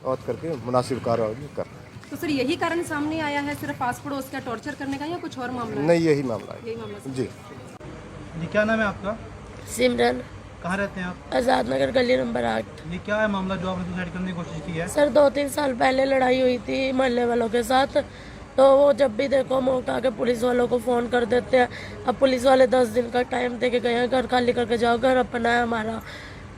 Speaker 5: बात करके मुनासिब कार्रवाई कर।
Speaker 3: तो सर यही कारण सामने आया है सिर्फ आस पड़ोस का टॉर्चर करने का, या कुछ और मामला है?
Speaker 5: नहीं, यही मामला है
Speaker 3: यही मामला सर।
Speaker 5: जी।
Speaker 1: जी क्या नाम है आपका?
Speaker 2: सिमरन,
Speaker 1: कहाँ रहते हैं आप?
Speaker 2: आजाद नगर गली नंबर 8।
Speaker 1: ये क्या है मामला जो आपने सुसाइड करने की कोशिश की है?
Speaker 2: सर 2-3 साल पहले लड़ाई हुई थी मोहल्ले वालों के साथ, तो वो जब भी देखो मौका के पुलिस वालों को फ़ोन कर देते हैं। अब पुलिस वाले 10 दिन का टाइम दे के गए हैं, घर खाली करके जाओ, घर अपना है हमारा,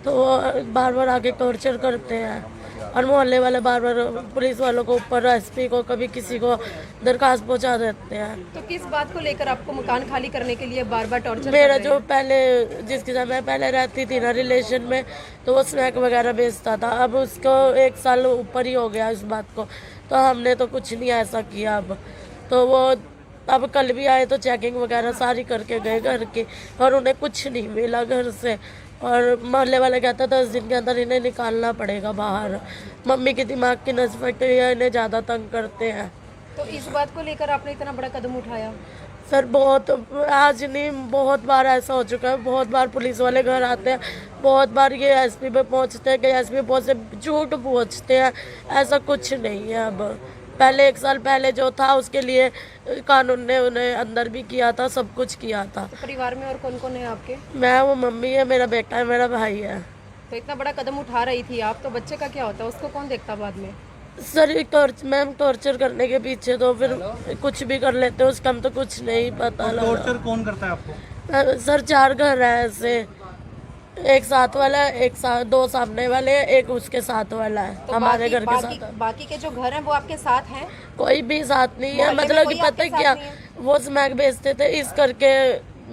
Speaker 2: तो वो बार बार आके टॉर्चर करते हैं। और मोहल्ले वाले बार बार पुलिस वालों को ऊपर, एसपी को, कभी किसी को दरखास्त पहुंचा देते हैं।
Speaker 3: तो किस बात को लेकर आपको मकान खाली करने के लिए बार बार टॉर्चर
Speaker 2: मेरा जो पहले जिसके साथ मैं पहले रहती थी ना रिलेशन में, तो वो स्नैक वगैरह बेचता था। अब उसको 1 साल ऊपर ही हो गया इस बात को, तो हमने तो कुछ नहीं ऐसा किया। अब तो वो अब कल भी आए तो चेकिंग वगैरह सारी करके गए घर की, और उन्हें कुछ नहीं मिला घर से। और मोहल्ले वाले कहता 10 दिन के अंदर इन्हें निकालना पड़ेगा बाहर। मम्मी की दिमाग की नस फटी है, इन्हें ज़्यादा तंग करते हैं।
Speaker 3: तो इस बात को लेकर आपने इतना बड़ा कदम उठाया?
Speaker 2: सर बहुत, आज नहीं बहुत बार ऐसा हो चुका है, बहुत बार पुलिस वाले घर आते हैं, बहुत बार ये एसपी पे पहुंचते हैं कि एसपी पहुंच से झूठ पूछते हैं, ऐसा कुछ नहीं है। अब पहले 1 साल पहले जो था उसके लिए कानून ने उन्हें अंदर भी किया था, सब कुछ किया था।
Speaker 3: तो परिवार में और कौन कौन है आपके?
Speaker 2: मैं, वो मम्मी है, मेरा बेटा है, मेरा भाई है।
Speaker 3: तो इतना बड़ा कदम उठा रही थी आप, तो बच्चे का क्या होता है, उसको कौन देखता बाद में?
Speaker 2: सर ये मैम टॉर्चर करने के पीछे तो फिर कुछ भी कर लेते हैं, उसका हम तो कुछ नहीं पता लगा।
Speaker 1: टॉर्चर कौन करता है आपको?
Speaker 2: सर 4 घर है ऐसे, एक साथ वाला है, एक साथ 2 सामने वाले हैं, एक उसके साथ वाला है,
Speaker 3: तो
Speaker 2: हमारे घर के
Speaker 3: बाकी,
Speaker 2: साथ।
Speaker 3: बाकी के जो घर हैं वो आपके साथ हैं?
Speaker 2: कोई भी साथ नहीं है,
Speaker 3: मोहल्ले में
Speaker 2: मतलब कि
Speaker 3: कोई
Speaker 2: पता
Speaker 3: आपके
Speaker 2: है क्या,
Speaker 3: साथ नहीं
Speaker 2: वो स्मैक बेचते थे, इस करके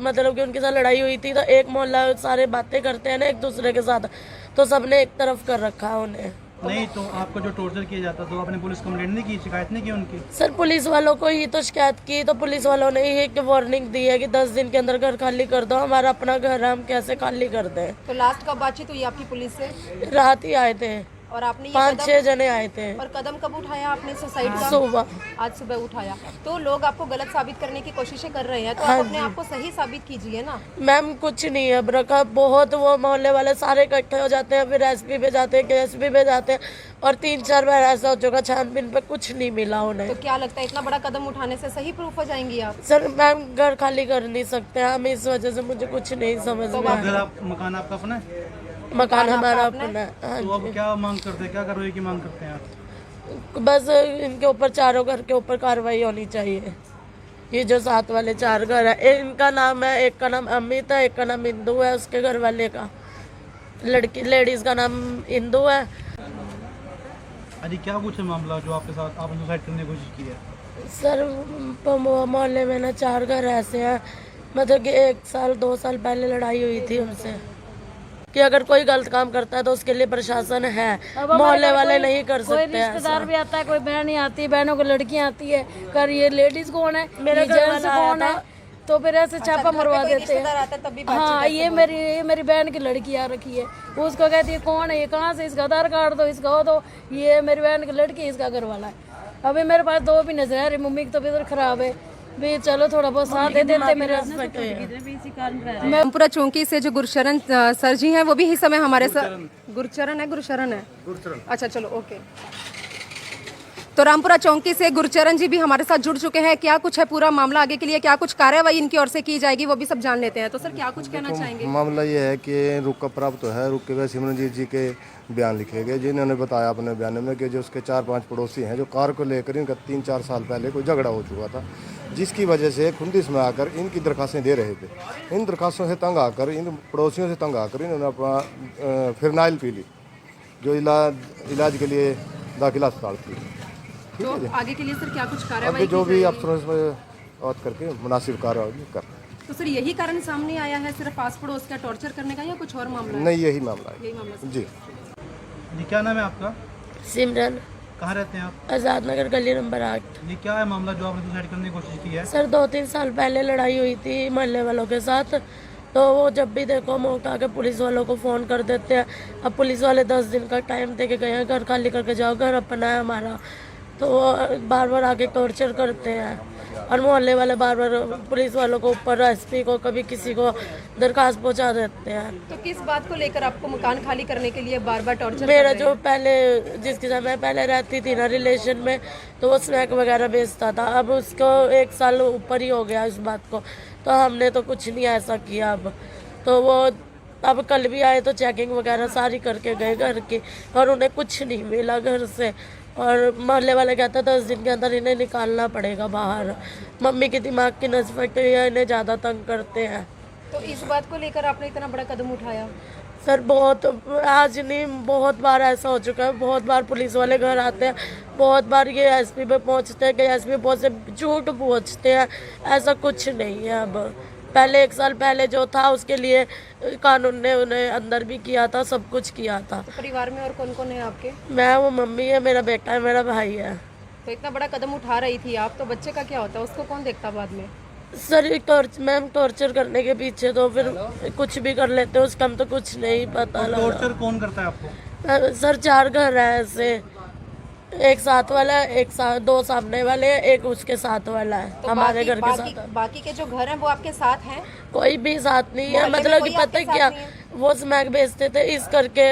Speaker 2: मतलब कि उनके साथ लड़ाई हुई थी, तो एक मोहल्ला सारे बातें करते हैं ना एक दूसरे के साथ, तो सबने एक तरफ कर रखा है उन्हें।
Speaker 1: नहीं तो आपको जो टॉर्चर किया जाता तो आपने पुलिस कंप्लेंट नहीं की, शिकायत नहीं की उनकी?
Speaker 2: सर पुलिस वालों को ही तो शिकायत की, तो पुलिस वालों ने ही वार्निंग दी है कि 10 दिन के अंदर घर खाली कर दो, हमारा अपना घर है, हम कैसे खाली कर दें।
Speaker 3: तो लास्ट कब बातचीत हुई आपकी पुलिस से?
Speaker 2: रात ही आए थे,
Speaker 3: और आपने ये
Speaker 2: 5-6 जने आए थे।
Speaker 3: और कदम कब उठाया आपने सुसाइड का?
Speaker 2: सुबह।
Speaker 3: आज सुबह उठाया। तो लोग आपको गलत साबित करने की कोशिशें कर रहे हैं, तो
Speaker 2: हाँ
Speaker 3: आप अपने
Speaker 2: जी।
Speaker 3: आप को सही साबित कीजिए ना।
Speaker 2: मैम कुछ नहीं है रखा, बहुत वो मोहल्ले वाले सारे इकट्ठे हो जाते हैं, फिर एसपी पे जाते हैं, केएसपी पे जाते हैं, और 3-4 बार ऐसा हो चुका छानबीन पे कुछ नहीं मिला उन्हें।
Speaker 3: तो क्या लगता है इतना बड़ा कदम उठाने से सही प्रूफ हो जाएंगी आप?
Speaker 2: सर मैम घर खाली कर नहीं सकते हम, इस वजह से मुझे कुछ नहीं समझ में
Speaker 1: अगर
Speaker 2: आया।
Speaker 1: आप मकान आपका अपना है
Speaker 2: मकान हमारा अपना है। हाँ
Speaker 1: तो अब
Speaker 2: जी।
Speaker 1: क्या मांग करते हैं, क्या कार्रवाई की मांग करते हैं आप?
Speaker 2: बस इनके ऊपर चारों घर के ऊपर कार्रवाई होनी चाहिए। ये जो साथ वाले 4 घर है, इनका नाम है, एक का नाम अमित है, एक का नाम इंदू है, उसके घर वाले का लड़की लेडीज का नाम इंदू है।
Speaker 1: अजी क्या कुछ है मामला जो आपके साथ आपने सुसाइड करने की कोशिश की है?
Speaker 2: सर मोहल्ले में ना 4 घर ऐसे हैं, मतलब कि 1 साल 2 साल पहले लड़ाई हुई थी उनसे कि अगर कोई गलत काम करता है तो उसके लिए प्रशासन है, मोहल्ले वाले नहीं कर
Speaker 4: कोई
Speaker 2: सकते हैं
Speaker 4: रिश्तेदार भी आता है, कोई बहन ही आती है, बहनों को लड़कियां आती है, कर ये लेडीज कौन है,
Speaker 2: मेरा
Speaker 4: ये
Speaker 2: घर
Speaker 4: जेंट्स
Speaker 2: वाला
Speaker 4: कौन
Speaker 2: आया
Speaker 4: है, तो फिर ऐसे छापा मरवा देते हैं। हाँ, ये मेरी बहन की लड़की आ रखी है, वो उसको कहती है कौन है, ये कहाँ से, इसका आधार कार्ड दो, इसका वो दो, ये मेरी बहन की लड़की है, इसका घर वाला है। अभी मेरे पास 2 भी नजर आ रही, मम्मी की तबीयत खराब है, भी चलो थोड़ा बहुत साथ दे देते मेरे।
Speaker 3: रामपुरा चौकी से जो गुरशरण सर जी हैं वो भी इस समय हमारे साथ गुरचरण है। अच्छा चलो ओके। तो रामपुरा चौकी से गुरचरण जी भी हमारे साथ जुड़ चुके हैं। क्या कुछ है पूरा मामला, आगे के लिए क्या कुछ कार्रवाई इनकी ओर से की जाएगी वो भी सब जान लेते हैं। तो सर क्या कुछ कहना चाहेंगे?
Speaker 5: मामला ये है कि रुक का प्राप्त है, रुक के वह सिमरनजीत जी के बयान लिखे गए, जिन्होंने बताया अपने बयान में कि जो उसके 4-5 पड़ोसी हैं, जो कार को लेकर इनका 3-4 साल पहले कोई झगड़ा हो चुका था, जिसकी वजह से खुंदिश में आकर इनकी दरखास्तें दे रहे थे। इन दरखास्तों से तंग आकर, इन पड़ोसियों से तंग आकर इन्होंने अपना फिरनाइल पी ली, जो इलाज के लिए दाखिला अस्पताल थी।
Speaker 3: तो आगे के लिए सर क्या कुछ कार्रवाई
Speaker 5: अभी जो भी अफसरों से बात करके मुनासिब कार्रवाई कर।
Speaker 3: तो सर यही कारण सामने आया है सिर्फ आस पड़ोस का टॉर्चर करने का या कुछ और मामला है?
Speaker 5: नहीं, यही मामला है।
Speaker 3: यही मामला
Speaker 5: जी
Speaker 1: जी क्या नाम है आपका?
Speaker 2: सिमरन,
Speaker 1: कहाँ रहते हैं आप?
Speaker 2: आजाद नगर गली नंबर 8।
Speaker 1: ये क्या है मामला जो आपने सुसाइड करने की कोशिश की है?
Speaker 2: सर 2-3 साल पहले लड़ाई हुई थी मोहल्ले वालों के साथ, तो वो जब भी देखो मौका के पुलिस वालों को फ़ोन कर देते हैं। अब पुलिस वाले 10 दिन का टाइम दे के गए हैं, घर खाली करके जाओ, घर अपना है हमारा, तो वो बार बार आके टॉर्चर करते हैं। और मोहल्ले वाले बार बार पुलिस वालों को ऊपर एसपी को कभी किसी को दरखास्त पहुंचा देते हैं।
Speaker 3: तो किस बात को लेकर आपको मकान खाली करने के लिए बार बार टॉर्चर?
Speaker 2: मेरा जो पहले जिसके साथ मैं पहले रहती थी ना रिलेशन में, तो वो स्नैक वगैरह बेचता था। अब उसको 1 साल ऊपर ही हो गया इस बात को, तो हमने तो कुछ नहीं ऐसा किया। अब तो वो अब कल भी आए तो चेकिंग वगैरह सारी करके गए घर की, और उन्हें कुछ नहीं मिला घर से। और मोहल्ले वाले कहते 10 दिन के अंदर इन्हें निकालना पड़ेगा बाहर। मम्मी की दिमाग की नस फटी है, इन्हें ज़्यादा तंग करते हैं।
Speaker 3: तो इस बात को लेकर आपने इतना बड़ा कदम उठाया?
Speaker 2: सर बहुत, आज नहीं बहुत बार ऐसा हो चुका है। बहुत बार पुलिस वाले घर आते हैं, बहुत बार ये एसपी पे पहुंचते हैं कि एसपी बहुत से झूठ पहुंचते हैं। ऐसा कुछ नहीं है। अब पहले 1 साल पहले जो था उसके लिए कानून ने उन्हें अंदर भी किया था, सब कुछ किया था।
Speaker 3: तो परिवार में और कौन कौन है आपके?
Speaker 2: मैं, वो मम्मी है, मेरा बेटा है, मेरा भाई है।
Speaker 3: तो इतना बड़ा कदम उठा रही थी आप, तो बच्चे का क्या होता है, उसको कौन देखता बाद में?
Speaker 2: सर मैम टॉर्चर करने के पीछे तो फिर कुछ भी कर लेते हैं, उसका हम तो कुछ नहीं पता लगा।
Speaker 1: टॉर्चर कौन करता है आपको?
Speaker 2: सर 4 घर है ऐसे, एक साथ वाला है, एक साथ 2 सामने वाले हैं, एक उसके साथ वाला है।
Speaker 3: तो
Speaker 2: हमारे घर के
Speaker 3: बाकी,
Speaker 2: साथ
Speaker 3: बाकी के जो घर हैं वो आपके साथ हैं?
Speaker 2: कोई भी साथ नहीं है।
Speaker 3: मोहल्ले में
Speaker 2: मतलब
Speaker 3: कोई
Speaker 2: कि पता
Speaker 3: आपके
Speaker 2: है क्या,
Speaker 3: साथ नहीं है?
Speaker 2: वो स्मैक बेचते थे, इस करके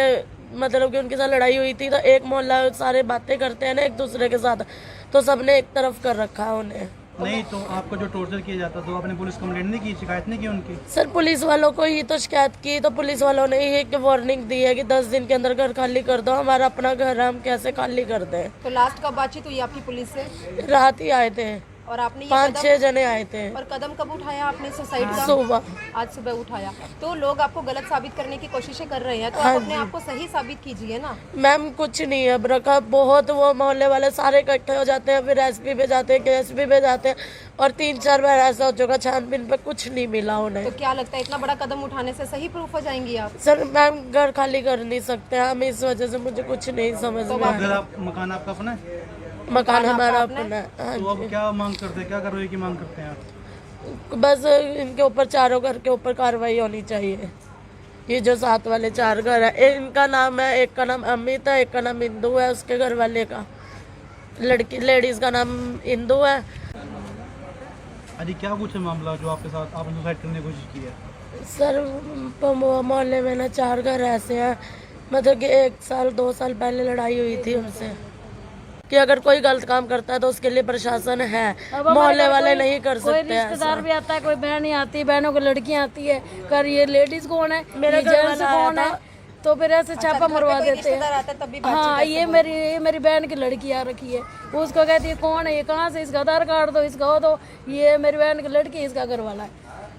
Speaker 2: मतलब कि उनके साथ लड़ाई हुई थी, तो एक मोहल्ला सारे बातें करते हैं ना एक दूसरे के साथ, तो सबने एक तरफ कर रखा है उन्हें।
Speaker 1: नहीं तो आपको जो टॉर्चर किया जाता तो आपने पुलिस कंप्लेंट नहीं की, शिकायत नहीं की उनकी?
Speaker 2: सर पुलिस वालों को ही तो शिकायत की, तो पुलिस वालों ने ही एक वार्निंग दी है कि 10 दिन के अंदर घर खाली कर दो। हमारा अपना घर है, हम कैसे खाली कर दें?
Speaker 3: तो लास्ट कब बातचीत हुई आपकी पुलिस से?
Speaker 2: रात ही आए थे,
Speaker 3: और आपने ये
Speaker 2: 5-6 जने आए थे।
Speaker 3: और कदम कब उठाया आपने सुसाइड का?
Speaker 2: सुबह।
Speaker 3: आज सुबह उठाया। तो लोग आपको गलत साबित करने की कोशिशें कर रहे हैं, तो आप अपने आप को सही साबित कीजिए ना।
Speaker 2: मैम कुछ नहीं है अब रखा, बहुत वो मोहल्ले वाले सारे इकट्ठे हो जाते हैं, फिर एसपी पे जाते हैं, केएसपी पे जाते हैं, और 3-4 बार ऐसा हो चुका, छानबीन पे कुछ नहीं मिला उन्हें।
Speaker 3: तो क्या लगता है इतना बड़ा कदम उठाने से सही प्रूफ हो जाएंगी आप?
Speaker 2: सर मैम घर खाली कर नहीं सकते हम, इस वजह से मुझे कुछ नहीं समझ में आया।
Speaker 1: घर आप मकान आपका अपना है?
Speaker 2: मकान हमारा अपना है। हाँ
Speaker 1: तो अब क्या मांग करते हैं, क्या कार्रवाई की मांग करते हैं आप?
Speaker 2: जी। बस इनके ऊपर, चारों घर के ऊपर कार्रवाई होनी चाहिए। ये जो साथ वाले 4 घर है, इनका नाम है, एक का नाम अमित है, एक का नाम इंदू है, उसके घर वाले का लड़की लेडीज का नाम इंदू है।
Speaker 1: अजी क्या कुछ है मामला जो आपके साथ आपने सुसाइड करने की कोशिश की है?
Speaker 2: सर मोहल्ले में ना 4 घर ऐसे हैं, मतलब कि 1 साल 2 साल पहले लड़ाई हुई थी उनसे कि अगर कोई गलत काम करता है तो उसके लिए प्रशासन है, मोहल्ले वाले नहीं कर
Speaker 4: कोई
Speaker 2: सकते हैं
Speaker 4: रिश्तेदार भी आता है, कोई बहन ही आती है, बहनों को लड़कियां आती है, कर ये लेडीज कौन है,
Speaker 2: मेरा
Speaker 4: ये
Speaker 2: घर
Speaker 4: जेंट्स
Speaker 2: वाला आया
Speaker 4: कौन है,
Speaker 2: था।
Speaker 4: तो फिर ऐसे छापा मरवा देते हैं। हाँ, ये मेरी बहन की लड़की आ रखी है, उसको कहती है कौन है ये, कहाँ से, इसका आधार कार्ड दो, इसका वो दो, ये मेरी बहन की लड़की, इसका घर वाला है।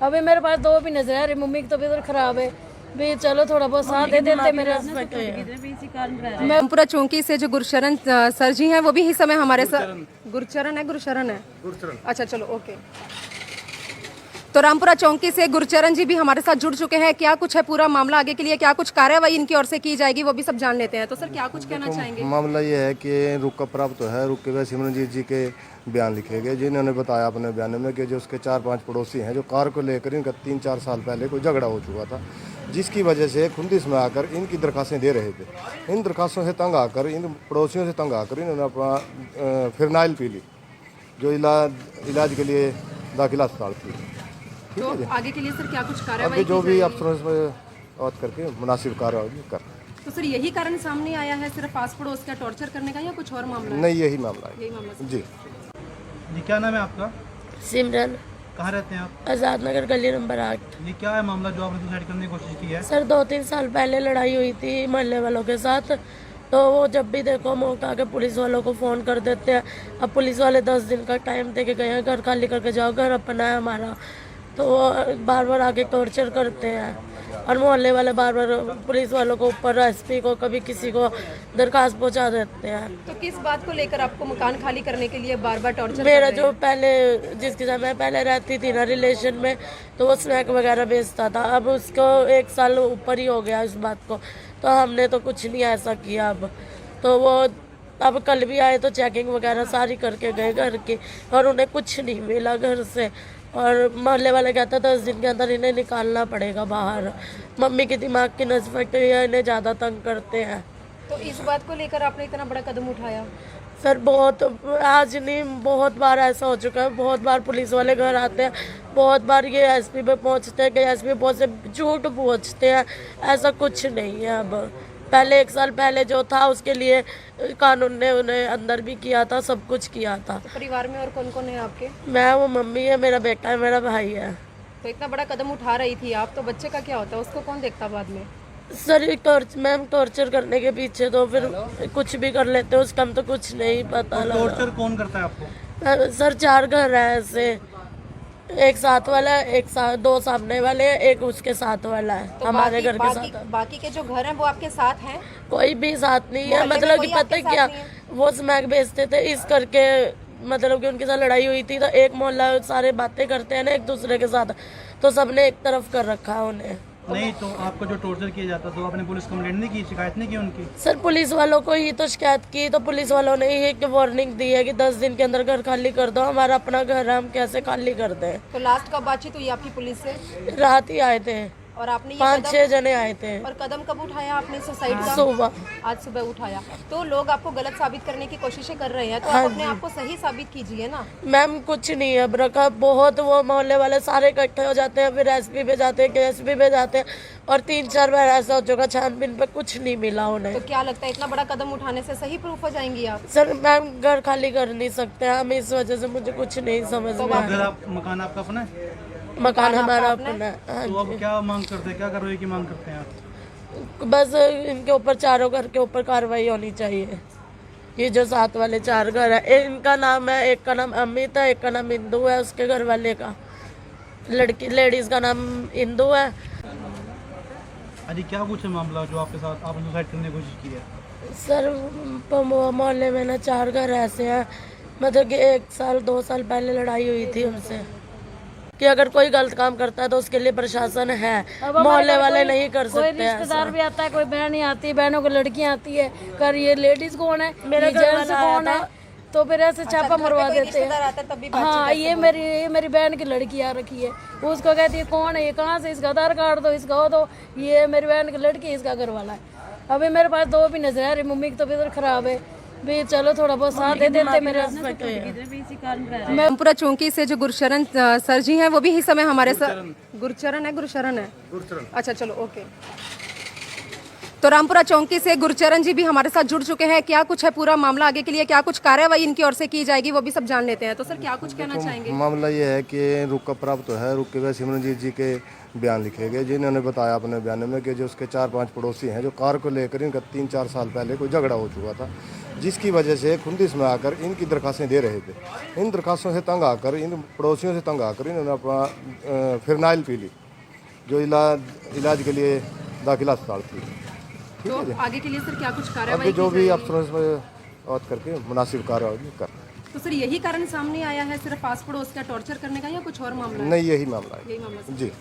Speaker 4: अभी मेरे पास दो भी नजर आ रही, मम्मी की तबीयत खराब है, भी चलो थोड़ा बहुत साथ दे देते मेरे हस्बैंड।
Speaker 3: रामपुरा चौकी से जो गुरशरण सर जी हैं वो भी इस समय हमारे साथ। गुरचरण है। अच्छा चलो ओके। तो रामपुरा चौकी से गुरचरण जी भी हमारे साथ जुड़ चुके हैं। क्या कुछ है पूरा मामला, आगे के लिए क्या कुछ कार्रवाई इनकी ओर से की जाएगी वो भी सब जान लेते हैं। तो सर क्या कुछ कहना चाहेंगे?
Speaker 5: मामला ये है कि रुक का प्राप्त है, रुक के वह सिमरनजीत जी के बयान लिखे गए, जिन्होंने बताया अपने बयान में कि जो उसके 4-5 पड़ोसी हैं, जो कार को लेकर इनका 3-4 साल पहले कोई झगड़ा हो चुका था, जिसकी वजह से खुंदिश में आकर इनकी दरखास्तें दे रहे थे। इन दरखास्तों से तंग आकर, इन पड़ोसियों से तंग आकर इन्होंने अपना फिरनाइल पी ली, जो इलाज के लिए दाखिला अस्पताल थी।
Speaker 3: तो आगे के लिए सर क्या कुछ कार्रवाई
Speaker 5: अभी जो भी अफसरों से बात करके मुनासिब कार्रवाई कर।
Speaker 3: तो सर यही कारण सामने आया है सिर्फ आस पड़ोस का टॉर्चर करने का, या कुछ और मामला है?
Speaker 5: नहीं, यही मामला है।
Speaker 3: यही मामला
Speaker 5: जी
Speaker 1: जी, क्या नाम है आपका?
Speaker 2: सिमरन,
Speaker 1: कहाँ रहते हैं आप?
Speaker 2: आज़ाद नगर गली नंबर 8।
Speaker 1: ये क्या है मामला जो आपने सुसाइड करने की कोशिश की है?
Speaker 2: सर 2-3 साल पहले लड़ाई हुई थी मोहल्ले वालों के साथ, तो वो जब भी देखो मौका के पुलिस वालों को फ़ोन कर देते हैं। अब पुलिस वाले 10 दिन का टाइम दे के गए हैं, घर खाली करके जाओ, घर अपना है हमारा, तो वो बार बार आके टॉर्चर करते हैं। और मोहल्ले वाले बार बार पुलिस वालों को ऊपर, एसपी को, कभी किसी को दरखास्त पहुंचा देते हैं।
Speaker 3: तो किस बात को लेकर आपको मकान खाली करने के लिए बार बार टॉर्चर?
Speaker 2: मेरा जो पहले जिसके साथ मैं पहले रहती थी ना रिलेशन में, तो वो स्नैक वगैरह बेचता था। अब उसको 1 साल ऊपर ही हो गया इस बात को, तो हमने तो कुछ नहीं ऐसा किया। अब तो वो अब कल भी आए तो चेकिंग वगैरह सारी करके गए घर की, और उन्हें कुछ नहीं मिला घर से। और मोहल्ले वाले कहते हैं 10 दिन के अंदर इन्हें निकालना पड़ेगा बाहर। मम्मी की दिमाग की नस फट गई है, इन्हें ज़्यादा तंग करते हैं।
Speaker 3: तो इस बात को लेकर आपने इतना बड़ा कदम उठाया?
Speaker 2: सर बहुत, आज नहीं बहुत बार ऐसा हो चुका है। बहुत बार पुलिस वाले घर आते हैं, बहुत बार ये एसपी पे पहुंचते हैं कि एसपी बहुत से झूठ पूछते हैं। ऐसा कुछ नहीं है। अब पहले 1 साल पहले जो था उसके लिए कानून ने उन्हें अंदर भी किया था, सब कुछ किया था।
Speaker 3: तो परिवार में और कौन कौन है आपके?
Speaker 2: मैं, वो मम्मी है, मेरा बेटा है, मेरा भाई है।
Speaker 3: तो इतना बड़ा कदम उठा रही थी आप, तो बच्चे का क्या होता है, उसको कौन देखता बाद में?
Speaker 2: सर मैम टॉर्चर करने के पीछे तो फिर कुछ भी कर लेते हैं, उसका हम तो कुछ नहीं पता लगा।
Speaker 1: टॉर्चर कौन करता है आपको?
Speaker 2: सर 4 घर है ऐसे, एक साथ वाला है, एक साथ, 2 सामने वाले हैं, एक उसके साथ वाला है।
Speaker 3: तो
Speaker 2: हमारे घर के साथ
Speaker 3: बाकी के जो घर हैं वो आपके साथ हैं?
Speaker 2: कोई भी साथ नहीं है। मतलब कि पता है क्या, वो स्मैक बेचते थे, इस करके मतलब कि उनके साथ लड़ाई हुई थी, तो एक मोहल्ला सारे बातें करते हैं ना एक दूसरे के साथ, तो सबने एक तरफ कर रखा है उन्हें।
Speaker 1: नहीं तो आपको जो टॉर्चर किया जाता तो आपने पुलिस कंप्लेंट नहीं की, शिकायत नहीं की उनकी?
Speaker 2: सर पुलिस वालों को ही तो शिकायत की, तो पुलिस वालों ने ही एक वार्निंग दी है कि 10 दिन के अंदर घर खाली कर दो। हमारा अपना घर है, हम कैसे खाली कर दें?
Speaker 3: तो लास्ट कब बातचीत हुई आपकी पुलिस से?
Speaker 2: रात ही आए थे,
Speaker 3: और आपने ये
Speaker 2: 5-6 जने आए थे।
Speaker 3: और कदम कब उठाया आपने सुसाइड का?
Speaker 2: सुबह,
Speaker 3: आज सुबह उठाया। तो लोग आपको गलत साबित करने की कोशिशें कर रहे हैं, तो आप अपने आप को सही साबित कीजिए ना।
Speaker 2: मैम कुछ नहीं है अब रखा, बहुत वो मोहल्ले वाले सारे इकट्ठे हो जाते हैं, फिर एसपी पे जाते हैं, केएसपी पे जाते हैं, और 3-4 बार ऐसा हो चुका, छानबीन पे कुछ नहीं मिला उन्हें।
Speaker 3: तो क्या लगता है इतना बड़ा कदम उठाने से सही प्रूफ हो जाएंगी आप?
Speaker 2: सर मैम घर खाली कर नहीं सकते हम, इस वजह से मुझे कुछ नहीं समझ में आया।
Speaker 1: घर आप, मकान आपका अपना है?
Speaker 2: मकान हमारा अपना है। हाँ
Speaker 1: तो अब क्या मांग करते हैं, क्या कार्रवाई की मांग करते हैं आप?
Speaker 2: बस इनके ऊपर, चारों घर के ऊपर कार्रवाई होनी चाहिए। ये जो साथ वाले 4 घर है, इनका नाम है, एक का नाम अमित है, एक का नाम इंदू है, उसके घर वाले का, लेडीज का नाम इंदू है।
Speaker 1: अजी क्या कुछ है मामला जो आपके साथ आपने सुसाइड करने की कोशिश की है?
Speaker 2: सर मोहल्ले में ना 4 घर ऐसे हैं, मतलब कि 1 साल 2 साल पहले लड़ाई हुई थी उनसे कि अगर कोई गलत काम करता है तो उसके लिए प्रशासन है, मोहल्ले वाले नहीं कर
Speaker 4: कोई
Speaker 2: सकते।
Speaker 4: रिश्तेदार भी आता है, कोई बहन ही आती है, बहनों की लड़कियां आती है, कर ये लेडीज कौन है,
Speaker 2: मेरा
Speaker 4: ये
Speaker 2: घर
Speaker 4: जेंट्स
Speaker 2: वाला
Speaker 4: कौन है, तो फिर ऐसे छापा मरवा देते हैं।
Speaker 3: आता तब भी
Speaker 4: हाँ, ये मेरी बहन की लड़की आ रखी है, उसको कहती है कौन है ये, कहाँ से, इसका आधार कार्ड दो, इसका वो दो, ये मेरी बहन की लड़की, इसका घर वाला है। अभी मेरे पास 2 भी नजर आ रही, मम्मी की तबीयत खराब है, भी चलो थोड़ा बहुत साथ दे देते मेरे हस्बैंड।
Speaker 3: रामपुरा चौकी से जो गुरशरण सर जी हैं वो भी इस समय हमारे साथ। गुरचरण है। अच्छा चलो ओके। तो रामपुरा चौकी से गुरचरण जी भी हमारे साथ जुड़ चुके हैं। क्या कुछ है पूरा मामला, आगे के लिए क्या कुछ कार्रवाई इनकी ओर से की जाएगी वो भी सब जान लेते हैं। तो सर क्या कुछ कहना चाहेंगे?
Speaker 5: मामला ये है कि रुक का प्राप्त तो है, रुक के वह सिमरनजीत जी के बयान लिखे गए, जिन्होंने बताया अपने बयान में कि जो उसके 4-5 पड़ोसी हैं, जो कार को लेकर इनका 3-4 साल पहले कोई झगड़ा हो चुका था, जिसकी वजह से खुंदिश में आकर इनकी दरखास्तें दे रहे थे। इन दरखास्तों से तंग आकर, इन पड़ोसियों से तंग आकर इन्होंने अपना फिरनाइल पी ली, जो इलाज के लिए दाखिला अस्पताल थी।
Speaker 3: तो आगे के लिए सर क्या कुछ कार्रवाई
Speaker 5: आगे जो
Speaker 3: की
Speaker 5: भी
Speaker 3: जाएगी?
Speaker 5: अफसरों से बात करके मुनासिब कार्रवाई कर।
Speaker 3: तो सर यही कारण सामने आया है सिर्फ पास पड़ोस का टॉर्चर करने का या कुछ और मामला है?
Speaker 5: नहीं, यही मामला है
Speaker 3: यही मामला सर।
Speaker 5: जी।